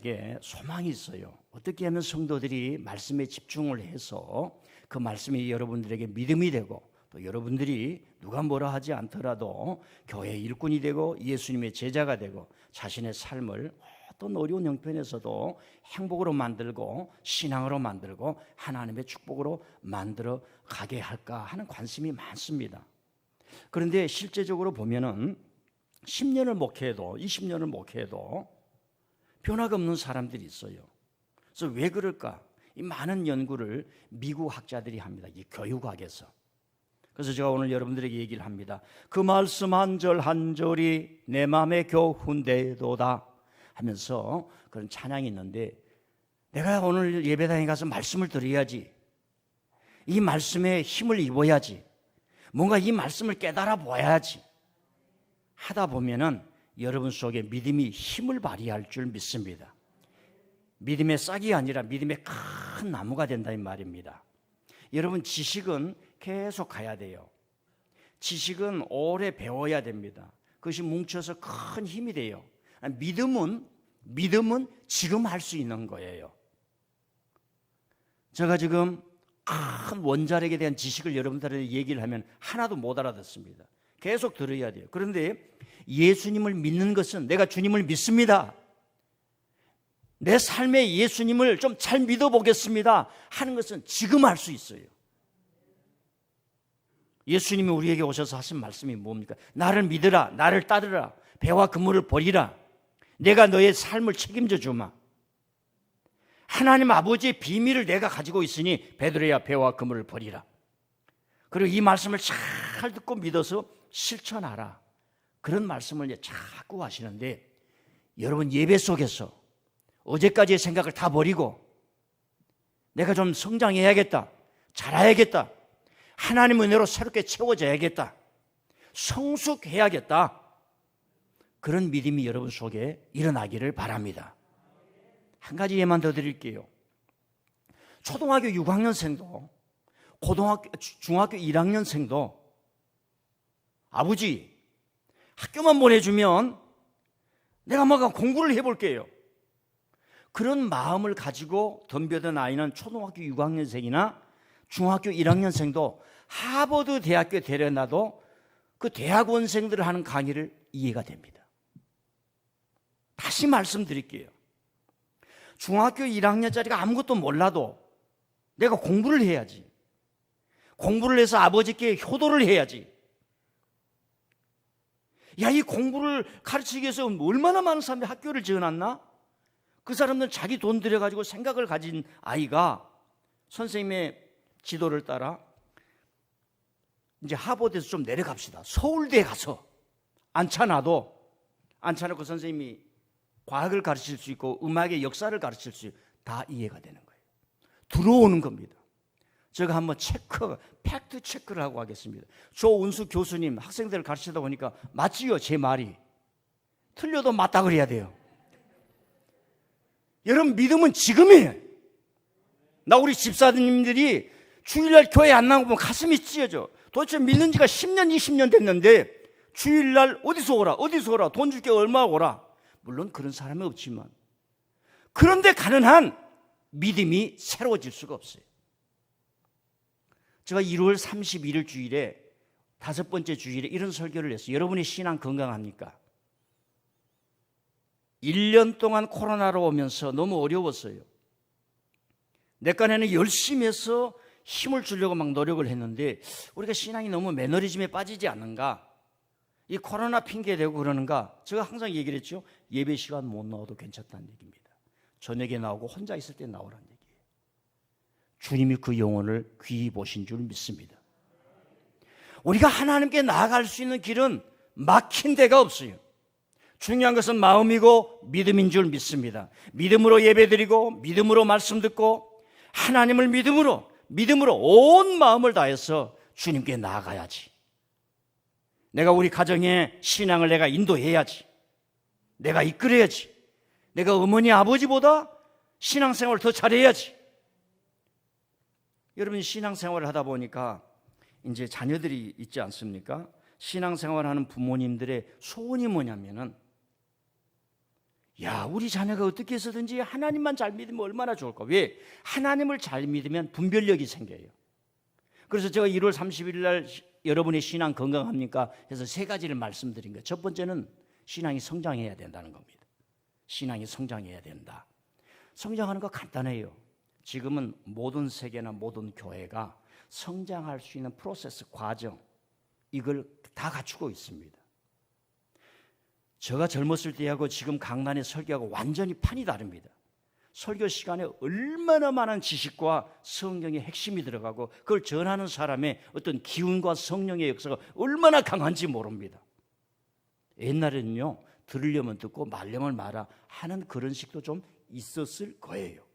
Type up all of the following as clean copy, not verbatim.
여러분들에게 소망이 있어요. 어떻게 하면 성도들이 말씀에 집중을 해서 그 말씀이 여러분들에게 믿음이 되고 또 여러분들이 누가 뭐라 하지 않더라도 교회의 일꾼이 되고 예수님의 제자가 되고 자신의 삶을 어떤 어려운 형편에서도 행복으로 만들고 신앙으로 만들고 하나님의 축복으로 만들어 가게 할까 하는 관심이 많습니다. 그런데 실제적으로 보면은 10년을 목회해도 20년을 목회해도 변화가 없는 사람들이 있어요. 그래서 왜 그럴까? 이 많은 연구를 미국 학자들이 합니다. 이 교육학에서. 그래서 제가 오늘 여러분들에게 얘기를 합니다. 그 말씀 한 절 한 절이 내 마음에 교훈되도다 하면서 그런 찬양이 있는데, 내가 오늘 예배당에 가서 말씀을 드려야지, 이 말씀에 힘을 입어야지, 뭔가 이 말씀을 깨달아 보아야지 하다 보면은 여러분 속에 믿음이 힘을 발휘할 줄 믿습니다. 믿음의 싹이 아니라 믿음의 큰 나무가 된다 이 말입니다. 여러분, 지식은 계속 가야 돼요. 지식은 오래 배워야 됩니다. 그것이 뭉쳐서 큰 힘이 돼요. 믿음은 지금 할 수 있는 거예요. 제가 지금 큰 원자력에 대한 지식을 여러분들에게 얘기를 하면 하나도 못 알아듣습니다. 계속 들어야 돼요. 그런데 예수님을 믿는 것은, 내가 주님을 믿습니다, 내 삶에 예수님을 좀 잘 믿어보겠습니다 하는 것은 지금 할 수 있어요. 예수님이 우리에게 오셔서 하신 말씀이 뭡니까? 나를 믿으라, 나를 따르라, 배와 그물을 버리라, 내가 너의 삶을 책임져 주마. 하나님 아버지의 비밀을 내가 가지고 있으니 베드로야 배와 그물을 버리라. 그리고 이 말씀을 잘 듣고 믿어서 실천하라. 그런 말씀을 자꾸 하시는데, 여러분 예배 속에서 어제까지의 생각을 다 버리고 내가 좀 성장해야겠다, 자라야겠다, 하나님 은혜로 새롭게 채워져야겠다, 성숙해야겠다, 그런 믿음이 여러분 속에 일어나기를 바랍니다. 한 가지 예만 더 드릴게요. 초등학교 6학년생도 중학교 1학년생도 아버지 학교만 보내주면 내가 뭔가 공부를 해볼게요, 그런 마음을 가지고 덤벼든 아이는 초등학교 6학년생이나 중학교 1학년생도 하버드 대학교에 데려놔도 그 대학원생들 하는 강의를 이해가 됩니다. 다시 말씀드릴게요. 중학교 1학년짜리가 아무것도 몰라도 내가 공부를 해야지. 공부를 해서 아버지께 효도를 해야지. 야, 이 공부를 가르치기 위해서 얼마나 많은 사람들이 학교를 지어놨나? 그 사람들은 자기 돈 들여가지고 생각을 가진 아이가 선생님의 지도를 따라 이제 하버드에서 좀 내려갑시다. 서울대에 가서 앉혀놔도, 앉혀놓고 선생님이 과학을 가르칠 수 있고 음악의 역사를 가르칠 수 있고 다 이해가 되는 거예요. 들어오는 겁니다. 제가 한번 팩트 체크를 하고 하겠습니다. 조은수 교수님 학생들을 가르치다 보니까 맞지요, 제 말이. 틀려도 맞다 그래야 돼요. 여러분, 믿음은 지금이에요. 나 우리 집사님들이 주일날 교회 안 나오면 가슴이 찢어져. 도대체 믿는 지가 10년, 20년 됐는데 주일날 어디서 오라, 돈 줄게 얼마 오라. 물론 그런 사람이 없지만, 그런데 가능한 믿음이 새로워질 수가 없어요. 제가 1월 31일 주일에 5번째 주일에 이런 설교를 했어요. 여러분의 신앙 건강합니까? 1년 동안 코로나로 오면서 너무 어려웠어요. 내 깐에는 열심히 해서 힘을 주려고 막 노력을 했는데 우리가 신앙이 너무 매너리즘에 빠지지 않는가? 이 코로나 핑계대고 그러는가? 제가 항상 얘기를 했죠. 예배 시간 못 나와도 괜찮다는 얘기입니다. 저녁에 나오고 혼자 있을 때 나오라는 얘기예요. 주님이 그 영혼을 귀히 보신 줄 믿습니다. 우리가 하나님께 나아갈 수 있는 길은 막힌 데가 없어요. 중요한 것은 마음이고 믿음인 줄 믿습니다. 믿음으로 예배드리고 믿음으로 말씀 듣고 하나님을 믿음으로 온 마음을 다해서 주님께 나아가야지. 내가 우리 가정의 신앙을 내가 인도해야지. 내가 이끌어야지. 내가 어머니 아버지보다 신앙생활을 더 잘해야지. 여러분, 신앙생활을 하다 보니까 이제 자녀들이 있지 않습니까? 신앙생활하는 부모님들의 소원이 뭐냐면은 야, 우리 자녀가 어떻게 해서든지 하나님만 잘 믿으면 얼마나 좋을까. 왜? 하나님을 잘 믿으면 분별력이 생겨요. 그래서 제가 1월 30일 날 여러분의 신앙 건강합니까? 해서 3가지를 말씀드린 거예요. 첫 번째는 신앙이 성장해야 된다는 겁니다. 신앙이 성장해야 된다. 성장하는 거 간단해요. 지금은 모든 세계나 모든 교회가 성장할 수 있는 프로세스, 과정, 이걸 다 갖추고 있습니다. 제가 젊었을 때하고 지금 강단에 설교하고 완전히 판이 다릅니다. 설교 시간에 얼마나 많은 지식과 성경의 핵심이 들어가고 그걸 전하는 사람의 어떤 기운과 성령의 역사가 얼마나 강한지 모릅니다. 옛날에는요, 들으려면 듣고 말려면 말아 하는 그런 식도 좀 있었을 거예요.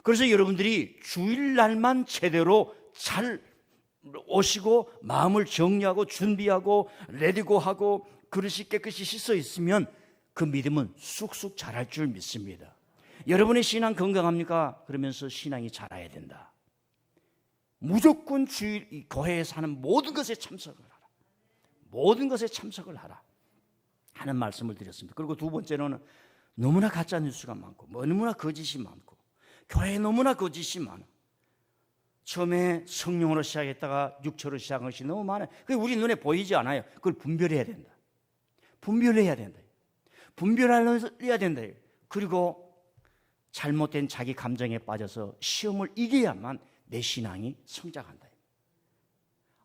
그래서 여러분들이 주일날만 제대로 잘 오시고 마음을 정리하고 준비하고 레디고하고 그릇이 깨끗이 씻어 있으면 그 믿음은 쑥쑥 자랄 줄 믿습니다. 여러분의 신앙 건강합니까? 그러면서 신앙이 자라야 된다. 무조건 주일 교회에서 하는 모든 것에 참석을 하라. 모든 것에 참석을 하라 하는 말씀을 드렸습니다. 그리고 두 번째로는 너무나 가짜 뉴스가 많고 너무나 거짓이 많고 교회에 너무나 거짓이 많아. 처음에 성령으로 시작했다가 육체로 시작한 것이 너무 많아요. 그게 우리 눈에 보이지 않아요. 그걸 분별해야 된다. 분별해야 된다. 분별해야 된다. 그리고 잘못된 자기 감정에 빠져서 시험을 이겨야만 내 신앙이 성장한다.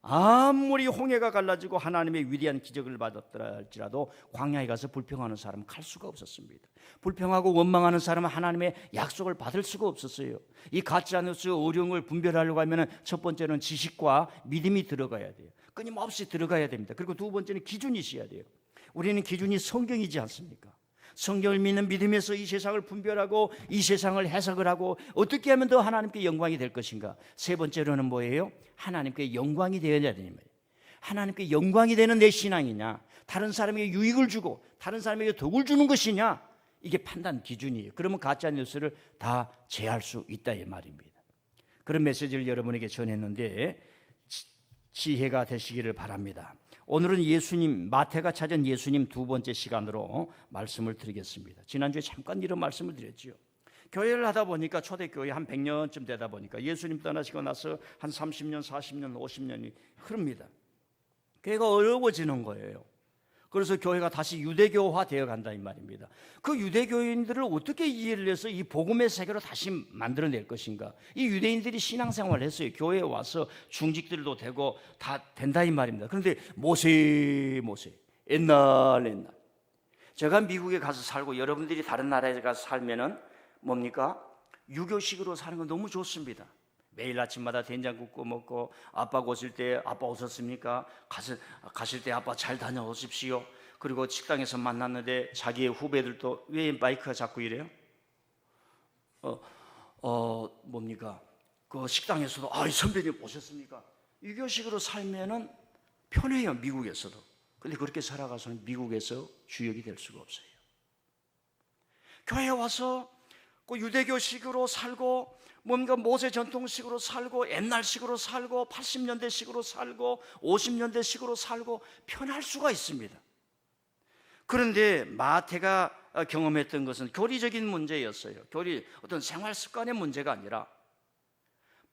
아무리 홍해가 갈라지고 하나님의 위대한 기적을 받았더라 할지라도 광야에 가서 불평하는 사람은 갈 수가 없었습니다. 불평하고 원망하는 사람은 하나님의 약속을 받을 수가 없었어요. 이 가짜 뉴스 어려움을 분별하려고 하면 첫 번째는 지식과 믿음이 들어가야 돼요. 끊임없이 들어가야 됩니다. 그리고 두 번째는 기준이 있어야 돼요. 우리는 기준이 성경이지 않습니까? 성경을 믿는 믿음에서 이 세상을 분별하고 이 세상을 해석을 하고 어떻게 하면 더 하나님께 영광이 될 것인가. 세 번째로는 뭐예요? 하나님께 영광이 되어야 되는 거예요. 하나님께 영광이 되는 내 신앙이냐, 다른 사람에게 유익을 주고 다른 사람에게 덕을 주는 것이냐, 이게 판단 기준이에요. 그러면 가짜 뉴스를 다 제할 수 있다 이 말입니다. 그런 메시지를 여러분에게 전했는데 지혜가 되시기를 바랍니다. 오늘은 예수님, 마태가 찾은 예수님 두 번째 시간으로 말씀을 드리겠습니다. 지난주에 잠깐 이런 말씀을 드렸죠. 교회를 하다 보니까 초대교회 한 100년쯤 되다 보니까 예수님 떠나시고 나서 한 30년, 40년, 50년이 흐릅니다. 교회가 어려워지는 거예요. 그래서 교회가 다시 유대교화 되어 간다 이 말입니다. 그 유대교인들을 어떻게 이해를 해서 이 복음의 세계로 다시 만들어낼 것인가. 이 유대인들이 신앙생활을 했어요. 교회에 와서 중직들도 되고 다 된다 이 말입니다. 그런데 모세 옛날 제가 미국에 가서 살고 여러분들이 다른 나라에 가서 살면은 뭡니까? 유교식으로 사는 건 너무 좋습니다. 매일 아침마다 된장국 구워 먹고 아빠 오실 때 아빠 오셨습니까? 가실 때 아빠 잘 다녀오십시오. 그리고 식당에서 만났는데 자기의 후배들도 왜 마이크가 자꾸 이래요? 뭡니까? 그 식당에서도 선배님 오셨습니까? 유교식으로 살면은 편해요, 미국에서도. 근데 그렇게 살아가서는 미국에서 주역이 될 수가 없어요. 교회에 와서 그 유대교식으로 살고 뭔가 모세 전통식으로 살고 옛날식으로 살고 80년대식으로 살고 50년대식으로 살고 편할 수가 있습니다. 그런데 마태가 경험했던 것은 교리적인 문제였어요. 어떤 생활 습관의 문제가 아니라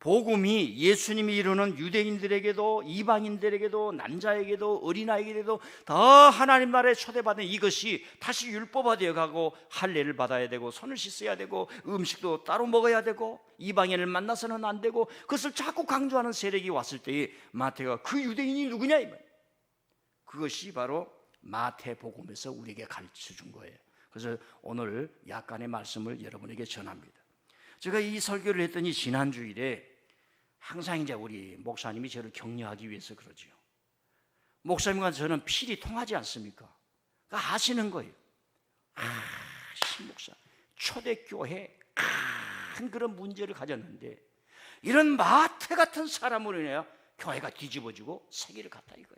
복음이 예수님이 이루는 유대인들에게도 이방인들에게도 남자에게도 어린아이에게도 다 하나님 나라에 초대받은 이것이 다시 율법화되어 가고 할례를 받아야 되고 손을 씻어야 되고 음식도 따로 먹어야 되고 이방인을 만나서는 안 되고 그것을 자꾸 강조하는 세력이 왔을 때에 마태가 그 유대인이 누구냐 이 말. 그것이 바로 마태복음에서 우리에게 가르쳐 준 거예요. 그래서 오늘 약간의 말씀을 여러분에게 전합니다. 제가 이 설교를 했더니 지난주일에 항상 이제 우리 목사님이 저를 격려하기 위해서 그러죠. 목사님과 저는 필이 통하지 않습니까? 그러니까 아시는 거예요. 신목사 초대교회 큰 그런 문제를 가졌는데 이런 마태 같은 사람으로 인해 교회가 뒤집어지고 세계를 갔다 이거야.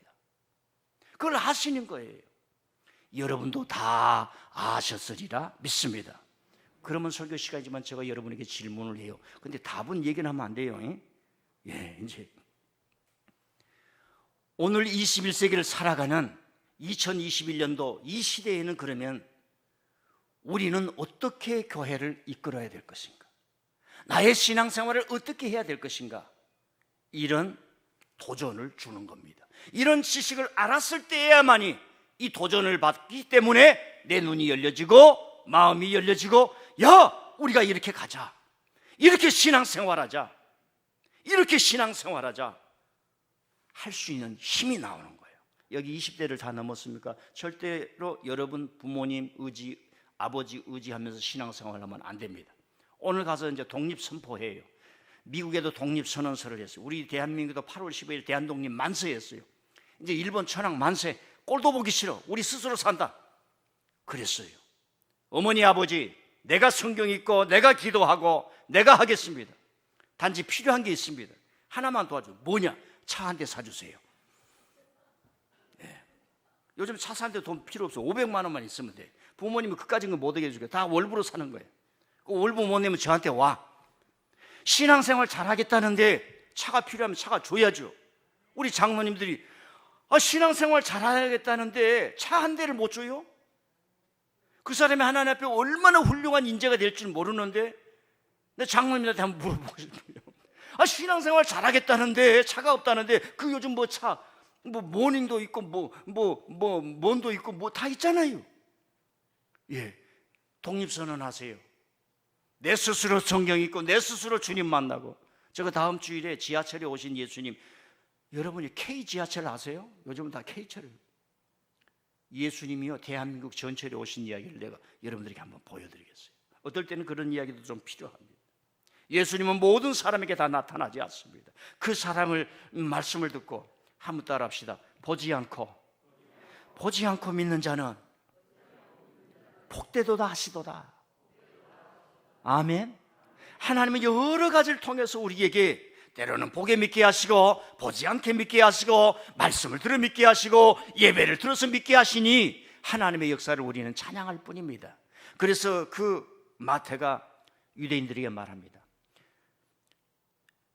그걸 아시는 거예요. 여러분도 다 아셨으리라 믿습니다. 그러면 설교 시간이지만 제가 여러분에게 질문을 해요. 근데 답은 얘기는 하면 안 돼요. 이제 오늘 21세기를 살아가는 2021년도 이 시대에는 그러면 우리는 어떻게 교회를 이끌어야 될 것인가? 나의 신앙생활을 어떻게 해야 될 것인가? 이런 도전을 주는 겁니다. 이런 지식을 알았을 때야만이 이 도전을 받기 때문에 내 눈이 열려지고 마음이 열려지고, 야, 우리가 이렇게 가자, 이렇게 신앙생활하자, 이렇게 신앙생활하자 할 수 있는 힘이 나오는 거예요. 여기 20대를 다 넘었습니까? 절대로 여러분 부모님 의지, 아버지 의지하면서 신앙생활하면 안 됩니다. 오늘 가서 이제 독립선포해요. 미국에도 독립선언서를 했어요. 우리 대한민국도 8월 15일 대한독립 만세였어요. 이제 일본 천황 만세, 꼴도 보기 싫어, 우리 스스로 산다 그랬어요. 어머니 아버지, 내가 성경 읽고 내가 기도하고 내가 하겠습니다. 단지 필요한 게 있습니다. 하나만 도와줘. 뭐냐? 차 한 대 사주세요. 네. 요즘 차 사는데 돈 필요 없어. 500만 원만 있으면 돼. 부모님은 그까짓 거 못 하게 해주게. 다 월부로 사는 거예요. 그 월부 못 내면 저한테 와. 신앙생활 잘하겠다는데 차가 필요하면 차가 줘야죠. 우리 장로님들이 신앙생활 잘하겠다는데 차 한 대를 못 줘요? 그 사람이 하나님 앞에 얼마나 훌륭한 인재가 될 줄 모르는데, 내 장로님한테 한번 물어보고 싶어요. 신앙생활 잘하겠다는데 차가 없다는데, 그 요즘 뭐 차, 뭐 모닝도 있고 뭔도 있고 뭐 다 있잖아요. 예, 독립선언 하세요. 내 스스로 성경 읽고 내 스스로 주님 만나고. 제가 다음 주일에 지하철에 오신 예수님, 여러분이 K 지하철 아세요? 요즘은 다 K철을. 예수님이요 대한민국 전철에 오신 이야기를 내가 여러분들에게 한번 보여드리겠어요. 어떨 때는 그런 이야기도 좀 필요합니다. 예수님은 모든 사람에게 다 나타나지 않습니다. 그 사람을 말씀을 듣고 한번 따라합시다. 보지 않고 믿는 자는 복되도다 하시도다. 아멘. 하나님은 여러 가지를 통해서 우리에게 때로는 보게 믿게 하시고, 보지 않게 믿게 하시고, 말씀을 들어 믿게 하시고, 예배를 들어서 믿게 하시니 하나님의 역사를 우리는 찬양할 뿐입니다. 그래서 그 마태가 유대인들에게 말합니다.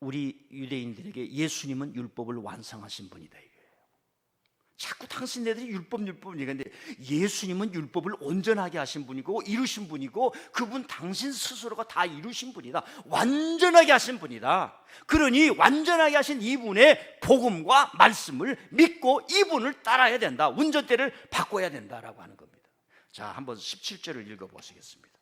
우리 유대인들에게 예수님은 율법을 완성하신 분이다 이거예요. 자꾸 당신네들이 율법 얘기하는데, 예수님은 율법을 온전하게 하신 분이고 이루신 분이고, 그분 당신 스스로가 다 이루신 분이다. 완전하게 하신 분이다. 그러니 완전하게 하신 이분의 복음과 말씀을 믿고 이분을 따라야 된다. 운전대를 바꿔야 된다라고 하는 겁니다. 자, 한번 17절을 읽어보시겠습니다.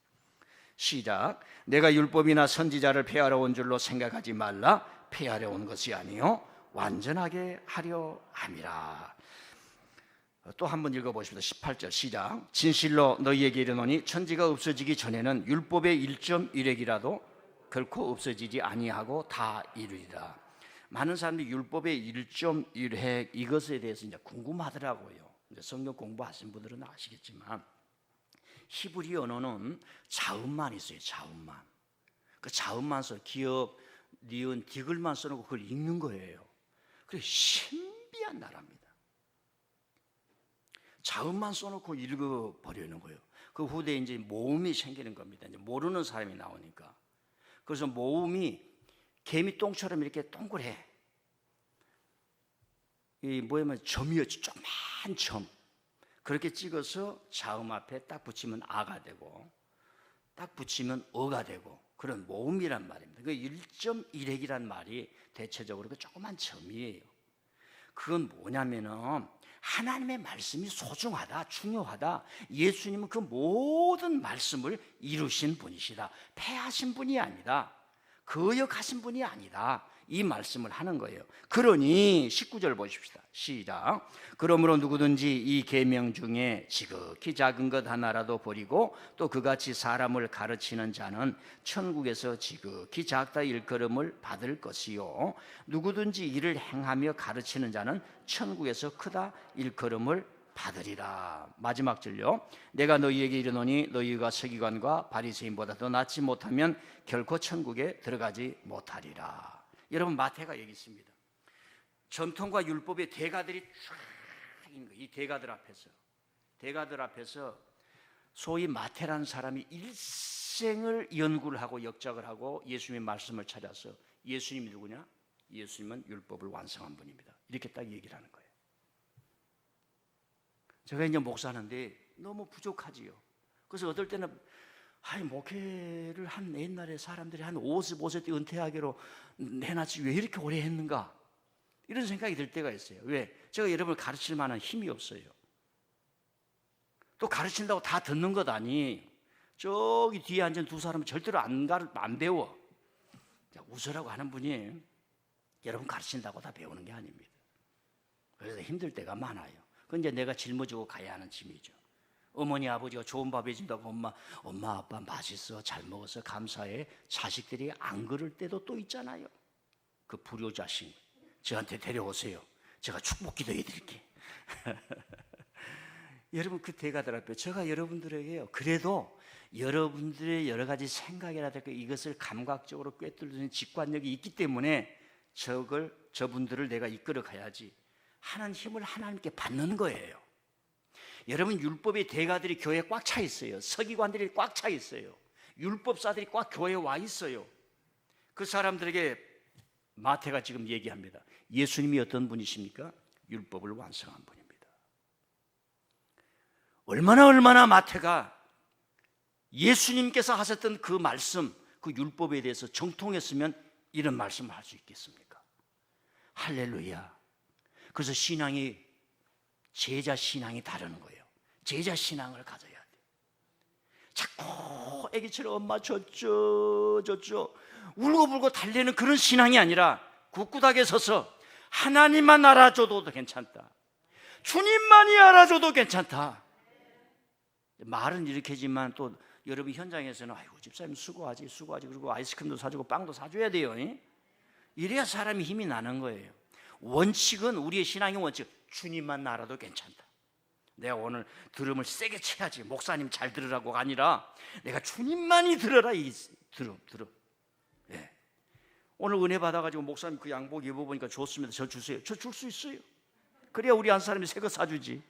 시작. 내가 율법이나 선지자를 폐하러 온 줄로 생각하지 말라. 폐하려 온 것이 아니요 완전하게 하려 함이라. 또 한번 읽어보십시다. 18절 시작. 진실로 너희에게 이르노니 천지가 없어지기 전에는 율법의 1.1획이라도 결코 없어지지 아니하고 다 이루리라. 많은 사람들이 율법의 1.1획 이것에 대해서 이제 궁금하더라고요. 이제 성경 공부하신 분들은 아시겠지만, 히브리 언어는 자음만 있어요. 자음만. 그 자음만 써, 기역, 니은, 디귿만 써놓고 그걸 읽는 거예요. 그래, 신비한 나라입니다. 자음만 써놓고 읽어버리는 거예요. 그 후대에 이제 모음이 생기는 겁니다. 이제 모르는 사람이 나오니까. 그래서 모음이 개미똥처럼 이렇게 동그래. 이 뭐냐면 점이었지, 조그만 점. 그렇게 찍어서 자음 앞에 딱 붙이면 아가 되고, 딱 붙이면 어가 되고, 그런 모음이란 말입니다. 그 1.1획이란 말이 대체적으로 그 조그만 점이에요. 그건 뭐냐면은 하나님의 말씀이 소중하다, 중요하다. 예수님은 그 모든 말씀을 이루신 분이시다. 폐하신 분이 아니다. 거역하신 분이 아니다. 이 말씀을 하는 거예요. 그러니 19절 보십시다. 시작. 그러므로 누구든지 이 계명 중에 지극히 작은 것 하나라도 버리고 또 그같이 사람을 가르치는 자는 천국에서 지극히 작다 일컬음을 받을 것이요 누구든지 이를 행하며 가르치는 자는 천국에서 크다 일컬음을 받으리라. 마지막 절요. 내가 너희에게 이르노니 너희가 서기관과 바리새인보다 더 낫지 못하면 결코 천국에 들어가지 못하리라. 여러분, 마태가 여기 있습니다. 전통과 율법의 대가들이 쫙 있는 거예요. 이 대가들 앞에서 소위 마태라는 사람이 일생을 연구를 하고 역작을 하고 예수님의 말씀을 찾아서, 예수님이 누구냐? 예수님은 율법을 완성한 분입니다. 이렇게 딱 얘기를 하는 거예요. 제가 이제 목사하는데 너무 부족하지요. 그래서 어떨 때는 목회를 한 옛날에 사람들이 한 55세 때 은퇴하기로 해놨지 왜 이렇게 오래 했는가, 이런 생각이 들 때가 있어요. 왜? 제가 여러분을 가르칠 만한 힘이 없어요. 또 가르친다고 다 듣는 것 아니. 저기 뒤에 앉은 두 사람은 절대로 안 배워. 웃으라고 하는 분이 여러분 가르친다고 다 배우는 게 아닙니다. 그래서 힘들 때가 많아요. 그건 이제 내가 짊어지고 가야 하는 짐이죠. 어머니 아버지가 좋은 밥 해준다고 엄마 아빠 맛있어 잘 먹어서 감사해, 자식들이 안 그럴 때도 또 있잖아요. 그 불효자식 저한테 데려오세요. 제가 축복 기도해 드릴게. 여러분 그 대가들 앞에 제가 여러분들에게요, 그래도 여러분들의 여러 가지 생각이라든가 이것을 감각적으로 꿰뚫는 직관력이 있기 때문에 저분들을 내가 이끌어 가야지 하는 힘을 하나님께 받는 거예요. 여러분 율법의 대가들이 교회에 꽉 차 있어요. 서기관들이 꽉 차 있어요. 율법사들이 꽉 교회에 와 있어요. 그 사람들에게 마태가 지금 얘기합니다. 예수님이 어떤 분이십니까? 율법을 완성한 분입니다. 얼마나 마태가 예수님께서 하셨던 그 말씀, 그 율법에 대해서 정통했으면 이런 말씀을 할 수 있겠습니까? 할렐루야. 그래서 제자 신앙이 다르는 거예요. 제자 신앙을 가져야 돼. 자꾸 애기처럼 엄마 줬죠 울고불고 달래는 그런 신앙이 아니라 굳굳하게 서서 하나님만 알아줘도 괜찮다, 주님만이 알아줘도 괜찮다. 말은 이렇게 하지만 또 여러분 현장에서는 아이고 집사님 수고하지 그리고 아이스크림도 사주고 빵도 사줘야 돼요. 이래야 사람이 힘이 나는 거예요. 원칙은, 우리의 신앙의 원칙, 주님만 알아도 괜찮다. 내가 오늘 들음을 세게 쳐야지 목사님 잘 들으라고가 아니라 내가 주님만이 들어라. 들음. 예. 오늘 은혜 받아가지고 목사님 그 양복 입어보니까 좋습니다. 저 주세요. 저 줄 수 있어요. 그래야 우리 한 사람이 새 거 사주지.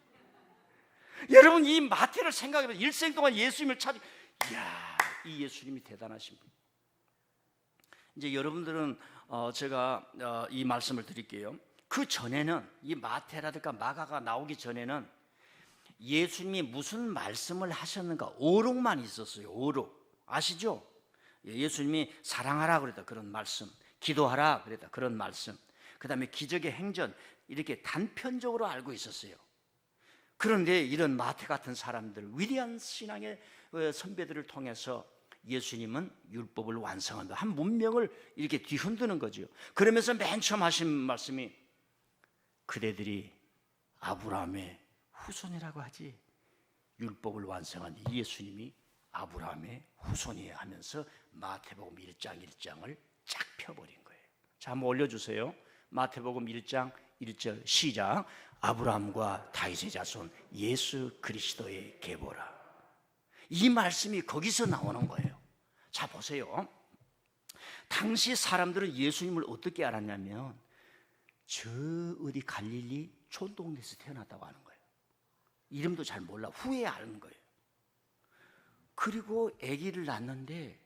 여러분 이 마태를 생각해보면 일생 동안 예수님을 찾은, 이야, 이 예수님이 대단하신 분. 이제 여러분들은 제가 이 말씀을 드릴게요. 그 전에는 이 마태라든가 마가가 나오기 전에는 예수님이 무슨 말씀을 하셨는가 오록만 있었어요. 오록 아시죠? 예수님이 사랑하라 그랬다 그런 말씀, 기도하라 그랬다 그런 말씀, 그 다음에 기적의 행전, 이렇게 단편적으로 알고 있었어요. 그런데 이런 마태 같은 사람들, 위대한 신앙의 선배들을 통해서 예수님은 율법을 완성한다, 한 문명을 이렇게 뒤흔드는 거죠. 그러면서 맨 처음 하신 말씀이 그대들이 아브라함의 후손이라고 하지, 율법을 완성한 예수님이 아브라함의 후손이에요 하면서 마태복음 1장 1장을 쫙 펴버린 거예요. 자, 한번 올려주세요. 마태복음 1장 1절 시작. 아브라함과 다윗의 자손 예수 그리스도의 계보라. 이 말씀이 거기서 나오는 거예요. 자, 보세요. 당시 사람들은 예수님을 어떻게 알았냐면 저 어디 갈릴리 촌동네에서 태어났다고 하는 거예요. 이름도 잘 몰라. 후에 아는 거예요. 그리고 아기를 낳는데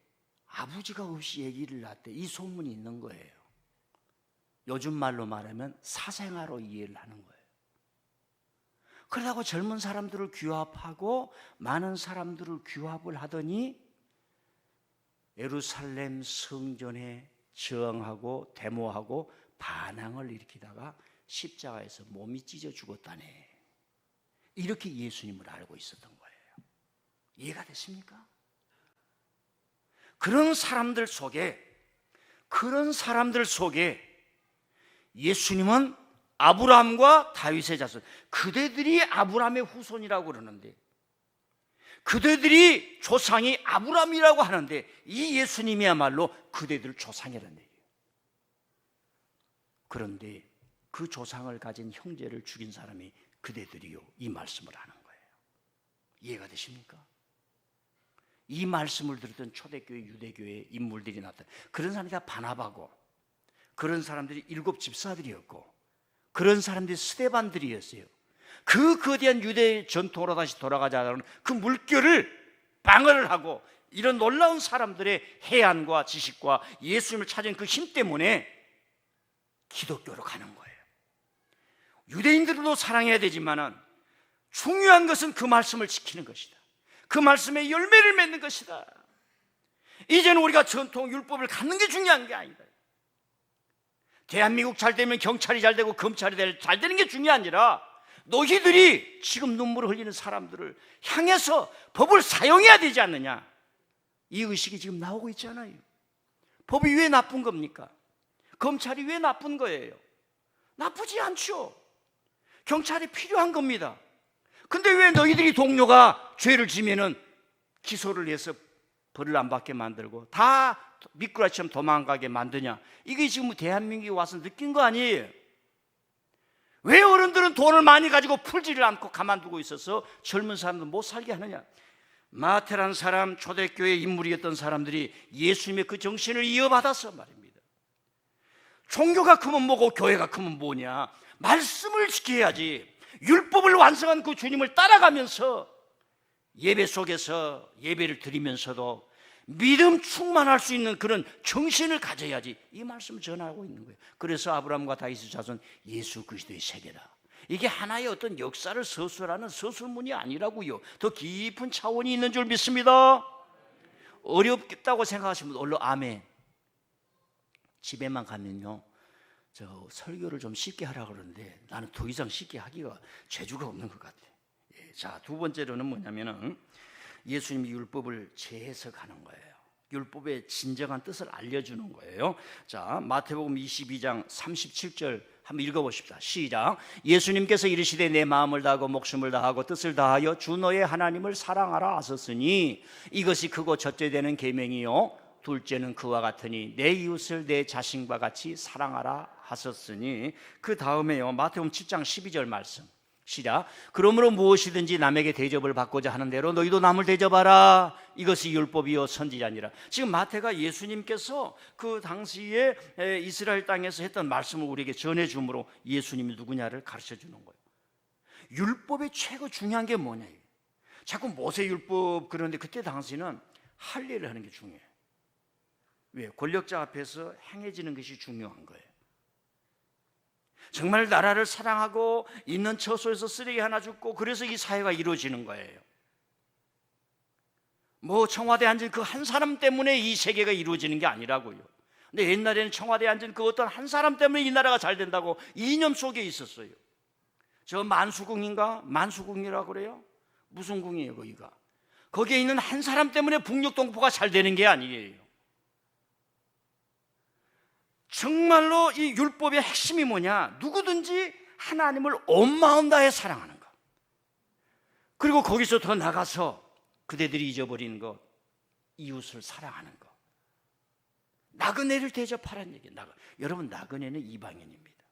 아버지가 없이 아기를 낳대, 이 소문이 있는 거예요. 요즘 말로 말하면 사생아로 이해를 하는 거예요. 그러다가 젊은 사람들을 규합하고 많은 사람들을 규합을 하더니 예루살렘 성전에 저항하고 데모하고 반항을 일으키다가 십자가에서 몸이 찢어 죽었다네. 이렇게 예수님을 알고 있었던 거예요. 이해가 됐습니까? 그런 사람들 속에 예수님은 아브라함과 다윗의 자손, 그대들이 아브라함의 후손이라고 그러는데, 그대들이 조상이 아브라함이라고 하는데, 이 예수님이야말로 그대들 조상이라는 얘기예요. 그런데 그 조상을 가진 형제를 죽인 사람이 그대들이요, 이 말씀을 하는 거예요. 이해가 되십니까? 이 말씀을 들었던 초대교회, 유대교회 인물들이 나타나, 그런 사람들이 다 바나바고, 그런 사람들이 7 집사들이었고, 그런 사람들이 스데반들이었어요. 그 거대한 유대 전통으로 다시 돌아가자는 그 물결을 방어를 하고, 이런 놀라운 사람들의 해안과 지식과 예수님을 찾은 그 힘 때문에 기독교로 가는 거예요. 유대인들도 사랑해야 되지만은 중요한 것은 그 말씀을 지키는 것이다. 그 말씀의 열매를 맺는 것이다. 이제는 우리가 전통 율법을 갖는 게 중요한 게 아니다. 대한민국 잘 되면 경찰이 잘 되고 검찰이 잘 되는 게 중요한 게 아니라 너희들이 지금 눈물을 흘리는 사람들을 향해서 법을 사용해야 되지 않느냐, 이 의식이 지금 나오고 있잖아요. 법이 왜 나쁜 겁니까? 검찰이 왜 나쁜 거예요? 나쁘지 않죠. 경찰이 필요한 겁니다. 근데 왜 너희들이 동료가 죄를 지면은 기소를 해서 벌을 안 받게 만들고 다 미꾸라지처럼 도망가게 만드냐? 이게 지금 대한민국에 와서 느낀 거 아니에요? 왜 어른들은 돈을 많이 가지고 풀지를 않고 가만두고 있어서 젊은 사람들 못 살게 하느냐? 마태라는 사람, 초대교회 인물이었던 사람들이 예수님의 그 정신을 이어받아서 말입니다. 종교가 크면 뭐고 교회가 크면 뭐냐? 말씀을 지켜야지. 율법을 완성한 그 주님을 따라가면서 예배 속에서 예배를 드리면서도 믿음 충만할 수 있는 그런 정신을 가져야지, 이 말씀을 전하고 있는 거예요. 그래서 아브라함과 다윗의 자손 예수 그리스도의 세계다. 이게 하나의 어떤 역사를 서술하는 서술문이 아니라고요. 더 깊은 차원이 있는 줄 믿습니다. 어렵다고 생각하시면 얼른 아멘. 집에만 가면요, 저 설교를 좀 쉽게 하라고 그러는데 나는 더 이상 쉽게 하기가 재주가 없는 것 같아. 자, 두 번째로는 뭐냐면은 예수님이 율법을 재해석하는 거예요. 율법의 진정한 뜻을 알려주는 거예요. 자, 마태복음 22장 37절 한번 읽어보십시다. 시작. 예수님께서 이르시되 내 마음을 다하고 목숨을 다하고 뜻을 다하여 주 너의 하나님을 사랑하라 하셨으니 이것이 크고 첫째 되는 계명이요 둘째는 그와 같으니 내 이웃을 내 자신과 같이 사랑하라 하셨으니, 그 다음에요 마태복음 7장 12절 말씀. 시작. 그러므로 무엇이든지 남에게 대접을 받고자 하는 대로 너희도 남을 대접하라. 이것이 율법이요 선지자니라. 지금 마태가 예수님께서 그 당시에 이스라엘 땅에서 했던 말씀을 우리에게 전해줌으로 예수님이 누구냐를 가르쳐 주는 거예요. 율법의 최고 중요한 게 뭐냐. 자꾸 모세율법 그러는데 그때 당시는 할례를 하는 게 중요해요. 왜? 권력자 앞에서 행해지는 것이 중요한 거예요. 정말 나라를 사랑하고 있는 처소에서 쓰레기 하나 줍고 그래서 이 사회가 이루어지는 거예요. 뭐 청와대에 앉은 그 한 사람 때문에 이 세계가 이루어지는 게 아니라고요. 근데 옛날에는 청와대에 앉은 그 어떤 한 사람 때문에 이 나라가 잘 된다고 이념 속에 있었어요. 저 만수궁인가? 만수궁이라고 그래요? 무슨 궁이에요 거기가? 거기에 있는 한 사람 때문에 북녘동포가 잘 되는 게 아니에요. 정말로 이 율법의 핵심이 뭐냐? 누구든지 하나님을 온 마음 다해 사랑하는 것. 그리고 거기서 더 나가서 그대들이 잊어버리는 것, 이웃을 사랑하는 것. 나그네를 대접하라는 얘기예요. 여러분, 나그네는 이방인입니다.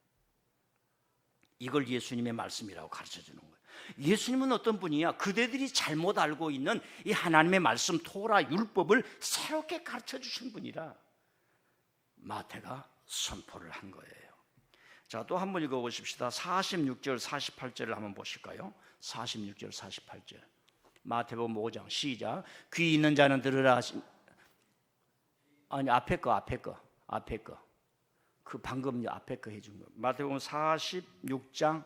이걸 예수님의 말씀이라고 가르쳐주는 거예요. 예수님은 어떤 분이야? 그대들이 잘못 알고 있는 이 하나님의 말씀, 토라, 율법을 새롭게 가르쳐주신 분이라 마태가 선포를 한 거예요. 자, 또 한번 읽어보십시다. 46절 48절을 한번 보실까요? 46절 48절 마태복음 5장 시작. 귀 있는 자는 들으라. 아니 앞에 거 그 방금 앞에 거 해준 거. 마태복음 46장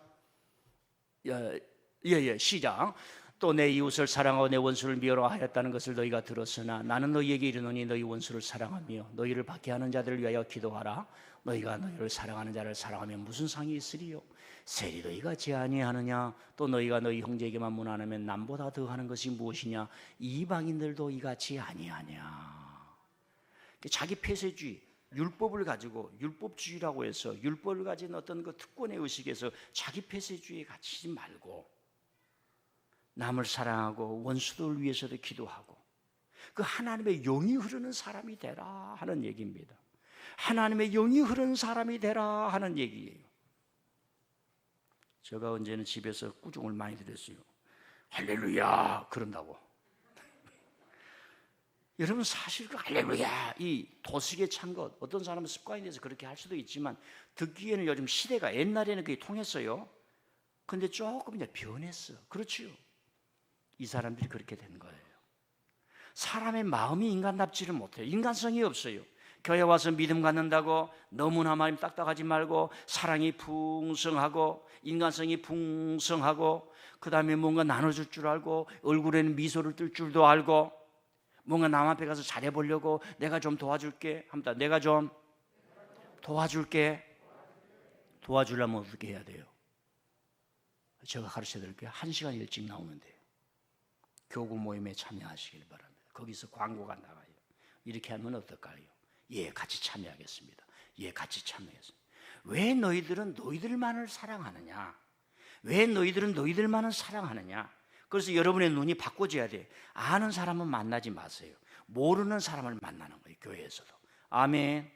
시작. 또 내 이웃을 사랑하고 내 원수를 미워라 하였다는 것을 너희가 들었으나 나는 너희에게 이르노니 너희 원수를 사랑하며 너희를 박해하는 자들을 위하여 기도하라. 너희가 너희를 사랑하는 자를 사랑하면 무슨 상이 있으리요? 세리 너희가 제아니하느냐? 또 너희가 너희 형제에게만 문안하면 남보다 더하는 것이 무엇이냐? 이방인들도 이같이 아니하냐? 자기 폐쇄주의, 율법을 가지고 율법주의라고 해서 율법을 가진 어떤 그 특권의 의식에서 자기 폐쇄주의에 갇히지 말고 남을 사랑하고 원수들을 위해서도 기도하고 그 하나님의 영이 흐르는 사람이 되라 하는 얘기입니다. 하나님의 영이 흐르는 사람이 되라 하는 얘기예요. 제가 언제는 집에서 꾸중을 많이 들었어요. 할렐루야 그런다고. 여러분 사실 그 할렐루야 이 도식에 찬 것, 어떤 사람은 습관이 돼서 그렇게 할 수도 있지만 듣기에는 요즘 시대가 옛날에는 그게 통했어요. 근데 조금 이제 변했어. 그렇지요. 이 사람들이 그렇게 된 거예요. 사람의 마음이 인간답지를 못해요. 인간성이 없어요. 교회 와서 믿음 갖는다고 너무나 마음 딱딱하지 말고 사랑이 풍성하고 인간성이 풍성하고 그 다음에 뭔가 나눠줄 줄 알고, 얼굴에는 미소를 뜰 줄도 알고, 뭔가 남 앞에 가서 잘해보려고 내가 좀 도와줄게 합니다. 내가 좀 도와줄게. 도와주려면 어떻게 해야 돼요? 제가 가르쳐 드릴게요. 1시간 일찍 나오면 돼요. 교구 모임에 참여하시길 바랍니다. 거기서 광고가 나가요. 이렇게 하면 어떨까요? 예, 같이 참여하겠습니다. 예, 같이 참여하겠습니다. 왜 너희들은 너희들만을 사랑하느냐? 왜 너희들은 너희들만을 사랑하느냐? 그래서 여러분의 눈이 바꿔져야 돼요. 아는 사람은 만나지 마세요. 모르는 사람을 만나는 거예요. 교회에서도. 아멘.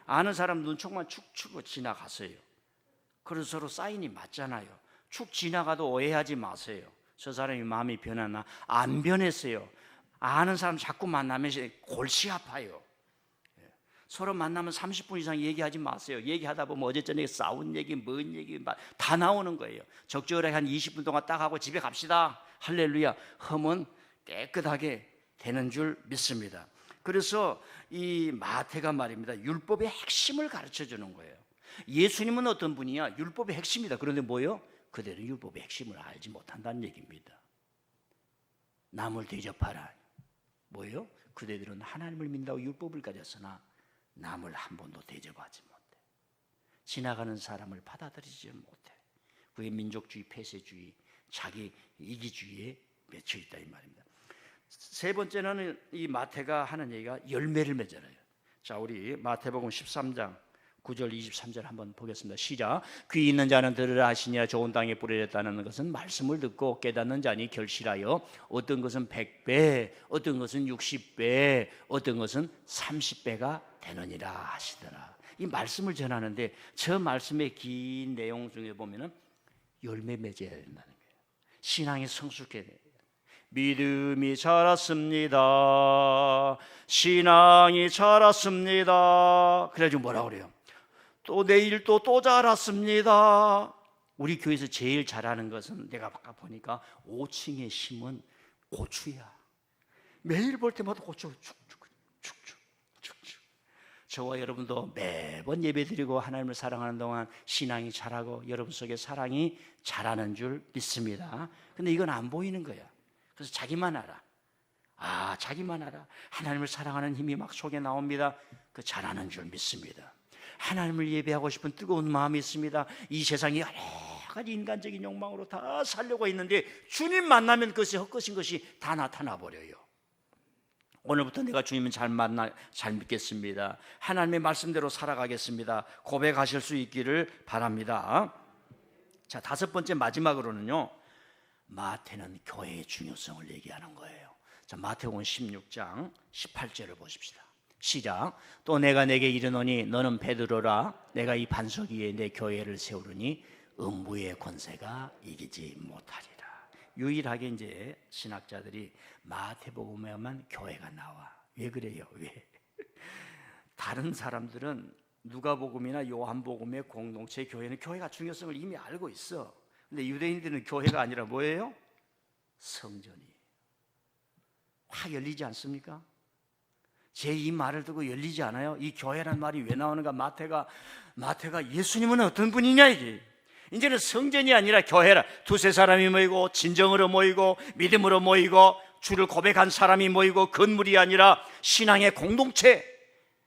아는 사람 눈총만 축 치고 지나가세요. 그래서 서로 사인이 맞잖아요. 축 지나가도 오해하지 마세요. 저 사람이 마음이 변하나? 안 변했어요. 아는 사람 자꾸 만나면 골치 아파요. 서로 만나면 30분 이상 얘기하지 마세요. 얘기하다 보면 어제 저녁에 싸운 얘기, 뭔 얘기 다 나오는 거예요. 적절하게 한 20분 동안 딱 하고 집에 갑시다. 할렐루야. 흠은 깨끗하게 되는 줄 믿습니다. 그래서 이 마태가 말입니다. 율법의 핵심을 가르쳐 주는 거예요. 예수님은 어떤 분이야? 율법의 핵심이다. 그런데 뭐예요? 그들은 율법의 핵심을 알지 못한다는 얘기입니다. 남을 대접하라. 뭐예요? 그들은 하나님을 믿는다고 율법을 가졌으나 남을 한 번도 대접하지 못해. 지나가는 사람을 받아들이지 못해. 그게 민족주의, 폐쇄주의, 자기 이기주의에 맺혀 있다 이 말입니다. 세 번째는 이 마태가 하는 얘기가 열매를 맺어요. 자, 우리 마태복음 13장 9절 23절 한번 보겠습니다. 시작. 귀 있는 자는 들으라 하시니라. 좋은 땅에 뿌려졌다는 것은 말씀을 듣고 깨닫는 자니 결실하여 어떤 것은 100배, 어떤 것은 60배, 어떤 것은 30배가 되느니라 하시더라. 이 말씀을 전하는데 저 말씀의 긴 내용 중에 보면은 열매 맺어야 된다는 거예요. 신앙이 성숙해야 돼요. 믿음이 자랐습니다. 신앙이 자랐습니다. 그래가지고 뭐라 그래요? 또 내일 또 자랐습니다. 우리 교회에서 제일 잘하는 것은 내가 아까 보니까 5층에 심은 고추야. 매일 볼 때마다 고추 축축. 저와 여러분도 매번 예배드리고 하나님을 사랑하는 동안 신앙이 자라고 여러분 속에 사랑이 자라는 줄 믿습니다. 근데 이건 안 보이는 거야. 그래서 자기만 알아. 자기만 알아. 하나님을 사랑하는 힘이 막 속에 나옵니다. 그 자라는 줄 믿습니다. 하나님을 예배하고 싶은 뜨거운 마음이 있습니다. 이 세상이 여러 가지 인간적인 욕망으로 다 살려고 있는데 주님 만나면 그것이 헛것인 것이 다 나타나 버려요. 오늘부터 내가 주님을 잘 믿겠습니다. 하나님의 말씀대로 살아가겠습니다. 고백하실 수 있기를 바랍니다. 자, 5번째 마지막으로는요, 마태는 교회의 중요성을 얘기하는 거예요. 자, 마태복음 16장 18절을 보십시다. 시작. 또 내가 내게 이르노니 너는 베드로라. 내가 이 반석 위에 내 교회를 세우르니 음부의 권세가 이기지 못하리라. 유일하게 이제 신학자들이 마태복음에만 교회가 나와. 왜 그래요? 왜? 다른 사람들은 누가복음이나 요한복음의 공동체 교회는 교회가 중요성을 이미 알고 있어. 근데 유대인들은 교회가 아니라 뭐예요? 성전이. 확 열리지 않습니까? 제 이 말을 듣고 열리지 않아요? 이 교회란 말이 왜 나오는가? 마태가 예수님은 어떤 분이냐 이게. 이제는 성전이 아니라 교회라. 두세 사람이 모이고 진정으로 모이고 믿음으로 모이고 주를 고백한 사람이 모이고 건물이 아니라 신앙의 공동체,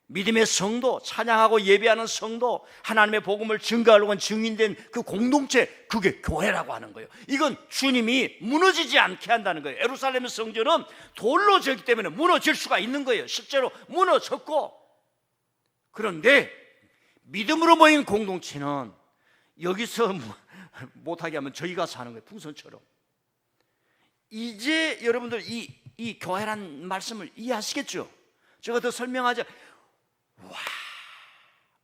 믿음의 성도, 찬양하고 예배하는 성도, 하나님의 복음을 증거하려고 증인된 그 공동체, 그게 교회라고 하는 거예요. 이건 주님이 무너지지 않게 한다는 거예요. 예루살렘의 성전은 돌로 졌기 때문에 무너질 수가 있는 거예요. 실제로 무너졌고, 그런데 믿음으로 모인 공동체는 여기서 못하게 하면 저희가 사는 거예요. 풍선처럼. 이제 여러분들 이 교회란 말씀을 이해하시겠죠? 제가 더 설명하자. 와,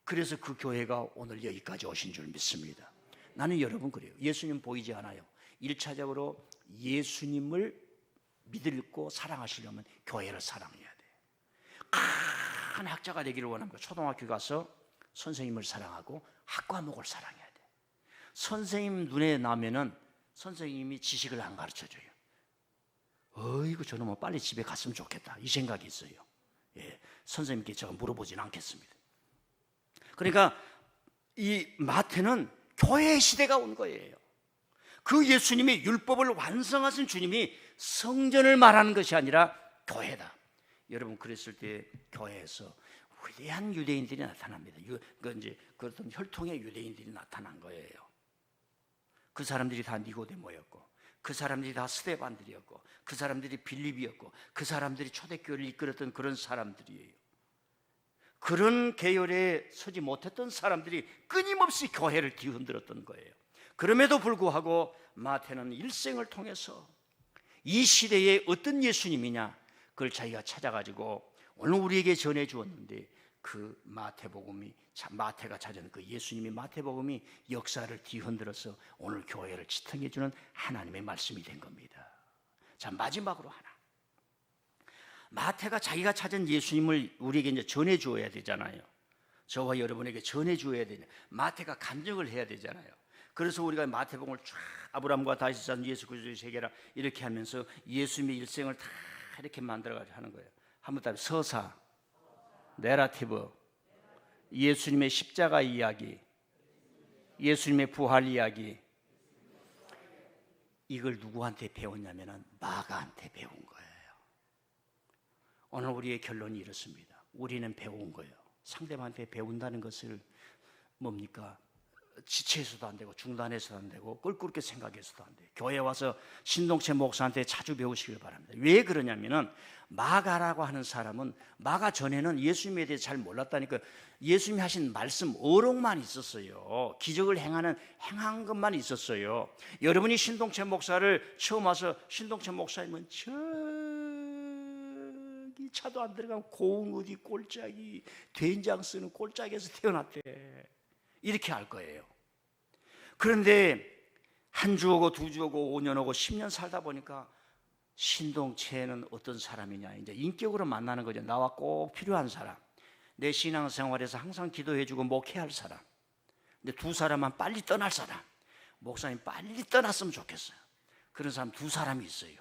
그래서 그 교회가 오늘 여기까지 오신 줄 믿습니다. 나는 여러분 그래요. 예수님 보이지 않아요. 1차적으로 예수님을 믿고 사랑하시려면 교회를 사랑해야 돼요. 큰 학자가 되기를 원합니다. 초등학교 가서 선생님을 사랑하고 학과목을 사랑해야 돼요. 선생님 눈에 나면은 선생님이 지식을 안 가르쳐줘요. 어이구 저놈은 빨리 집에 갔으면 좋겠다 이 생각이 있어요. 예, 선생님께 제가 물어보진 않겠습니다. 그러니까 이 마태는 교회의 시대가 온 거예요. 그 예수님이 율법을 완성하신 주님이 성전을 말하는 것이 아니라 교회다. 여러분, 그랬을 때 교회에서 위대한 유대인들이 나타납니다. 그런 혈통의 유대인들이 나타난 거예요. 그 사람들이 다 니고데모였고, 그 사람들이 다 스데반들이었고, 그 사람들이 빌립이었고, 그 사람들이 초대교회를 이끌었던 그런 사람들이에요. 그런 계열에 서지 못했던 사람들이 끊임없이 교회를 뒤흔들었던 거예요. 그럼에도 불구하고 마태는 일생을 통해서 이 시대에 어떤 예수님이냐, 그걸 자기가 찾아가지고 오늘 우리에게 전해 주었는데, 그 마태가 찾은 그 예수님의 마태복음이 역사를 뒤흔들어서 오늘 교회를 지탱해 주는 하나님의 말씀이 된 겁니다. 자, 마지막으로 하나, 마태가 자기가 찾은 예수님을 우리에게 이제 전해 주어야 되잖아요. 저와 여러분에게 전해 주어야 되냐, 마태가 간증을 해야 되잖아요. 그래서 우리가 마태복음을 쫙 아브라함과 다윗이 쌓은 예수 그리스도의 세계라 이렇게 하면서 예수님의 일생을 다 이렇게 만들어가지고 하는 거예요. 한번 더 서사, 내러티브, 예수님의 십자가 이야기, 예수님의 부활 이야기. 이걸 누구한테 배웠냐면 마가한테 배운 거예요. 오늘 우리의 결론이 이렇습니다. 우리는 배운 거예요. 상대방한테 배운다는 것을 뭡니까? 지체해서도 안 되고 중단해서도 안 되고 껄끄럽게 생각해서도 안 돼요. 교회 와서 신동체 목사한테 자주 배우시길 바랍니다. 왜 그러냐면은 마가라고 하는 사람은 마가 전에는 예수님에 대해 잘 몰랐다니까. 예수님이 하신 말씀 어록만 있었어요. 기적을 행한 것만 있었어요. 여러분이 신동체 목사를 처음 와서 신동체 목사님은 저기 차도 안 들어간 고운 어디 꼴짝이 된장 쓰는 꼴짝에서 태어났대, 이렇게 할 거예요. 그런데 한 주 오고 두 주 오고 5년 오고 10년 살다 보니까 신동체는 어떤 사람이냐, 이제 인격으로 만나는 거죠. 나와 꼭 필요한 사람, 내 신앙생활에서 항상 기도해주고 목회할 사람. 근데 두 사람만 빨리 떠날 사람, 목사님 빨리 떠났으면 좋겠어요. 그런 사람 두 사람이 있어요.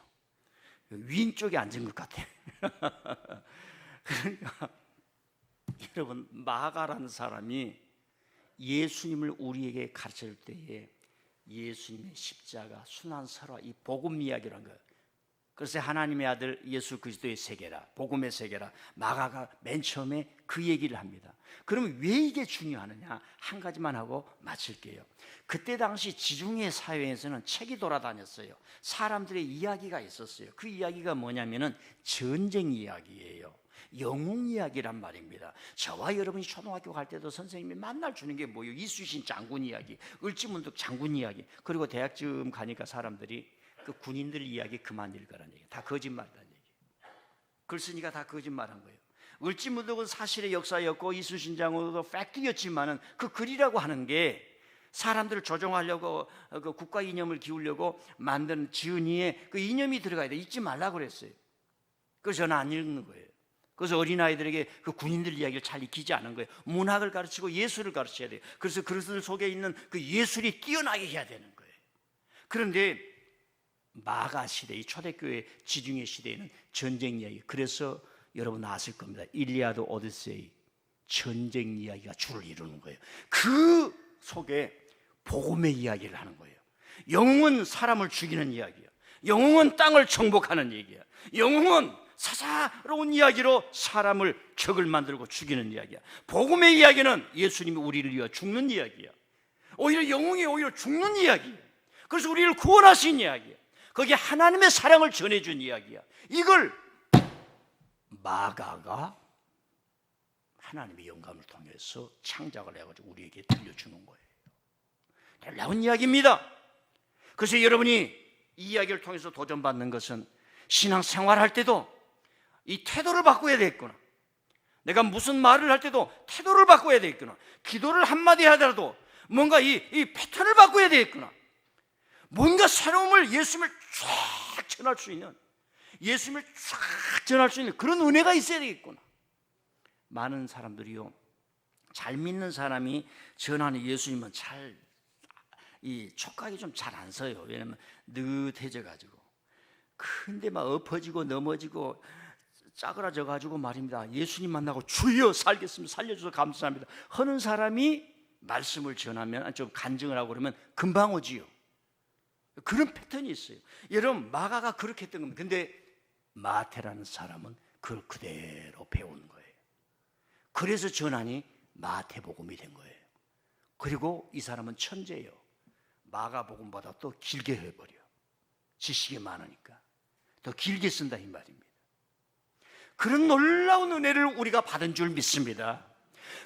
위인 쪽에 앉은 것 같아. 그러니까 여러분, 마가라는 사람이 예수님을 우리에게 가르칠 때에 예수님의 십자가, 순환설화, 이 복음 이야기라는 거예요. 그래서 하나님의 아들 예수 그리스도의 세계라, 복음의 세계라, 마가가 맨 처음에 그 얘기를 합니다. 그러면 왜 이게 중요하느냐, 한 가지만 하고 마칠게요. 그때 당시 지중해 사회에서는 책이 돌아다녔어요. 사람들의 이야기가 있었어요. 그 이야기가 뭐냐면은 전쟁 이야기예요. 영웅 이야기란 말입니다. 저와 여러분이 초등학교 갈 때도 선생님이 만날 주는 게 뭐예요? 이순신 장군 이야기, 을지문덕 장군 이야기. 그리고 대학쯤 가니까 사람들이 그 군인들 이야기 그만 읽으라는 얘기, 다 거짓말이라는 얘기. 글 쓰니까 다 거짓말한 거예요. 을지문덕은 사실의 역사였고 이순신 장군도 팩트였지만은 그 글이라고 하는 게 사람들을 조종하려고, 그 국가 이념을 기우려고 만든 지은이에 그 이념이 들어가야 돼. 잊지 말라고 그랬어요. 그래서 저는 안 읽는 거예요. 그래서 어린아이들에게 그 군인들 이야기를 잘 익히지 않은 거예요. 문학을 가르치고 예술을 가르쳐야 돼요. 그래서 그것들 속에 있는 그 예술이 뛰어나게 해야 되는 거예요. 그런데 마가 시대, 이 초대교회 지중해 시대에는 전쟁 이야기, 그래서 여러분 아실 겁니다. 일리아드, 오디세이, 전쟁 이야기가 주를 이루는 거예요. 그 속에 복음의 이야기를 하는 거예요. 영웅은 사람을 죽이는 이야기야. 영웅은 땅을 정복하는 얘기야. 영웅은 사사로운 이야기로 사람을 적을 만들고 죽이는 이야기야. 복음의 이야기는 예수님이 우리를 위해 죽는 이야기야. 오히려 영웅이 오히려 죽는 이야기야. 그래서 우리를 구원하신 이야기야. 거기에 하나님의 사랑을 전해준 이야기야. 이걸 마가가 하나님의 영감을 통해서 창작을 해가지고 우리에게 들려주는 거예요. 놀라운 이야기입니다. 그래서 여러분이 이 이야기를 통해서 도전받는 것은 신앙생활할 때도 이 태도를 바꿔야 되겠구나. 내가 무슨 말을 할 때도 태도를 바꿔야 되겠구나. 기도를 한마디 하더라도 뭔가 이 패턴을 바꿔야 되겠구나. 뭔가 새로움을, 예수님을 쫙 전할 수 있는, 예수님을 쫙 전할 수 있는 그런 은혜가 있어야 되겠구나. 많은 사람들이요, 잘 믿는 사람이 전하는 예수님은 이 촉각이 좀 잘 안 서요. 왜냐면 느해져 가지고. 근데 막 엎어지고 넘어지고 짜그라져 가지고 말입니다. 예수님 만나고 주여 살겠습니다, 살려줘서 감사합니다 하는 사람이 말씀을 전하면 좀 간증을 하고 그러면 금방 오지요. 그런 패턴이 있어요. 여러분, 마가가 그렇게 했던 겁니다. 근데 마태라는 사람은 그걸 그대로 배운 거예요. 그래서 전환이 마태복음이 된 거예요. 그리고 이 사람은 천재예요. 마가복음보다 또 길게 해버려. 지식이 많으니까 더 길게 쓴다 이 말입니다. 그런 놀라운 은혜를 우리가 받은 줄 믿습니다.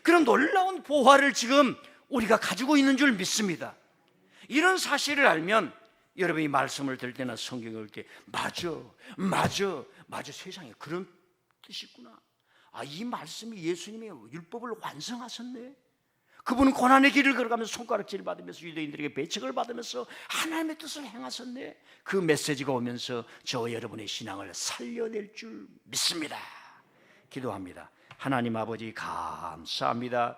그런 놀라운 보화를 지금 우리가 가지고 있는 줄 믿습니다. 이런 사실을 알면 여러분이 말씀을 들을 때나 성경을 읽을 때 맞아 세상에 그런 뜻이 있구나. 이 말씀이 예수님의 율법을 완성하셨네. 그분은 고난의 길을 걸어가면서 손가락질을 받으면서 유대인들에게 배척을 받으면서 하나님의 뜻을 행하셨네. 그 메시지가 오면서 저와 여러분의 신앙을 살려낼 줄 믿습니다. 기도합니다. 하나님 아버지 감사합니다.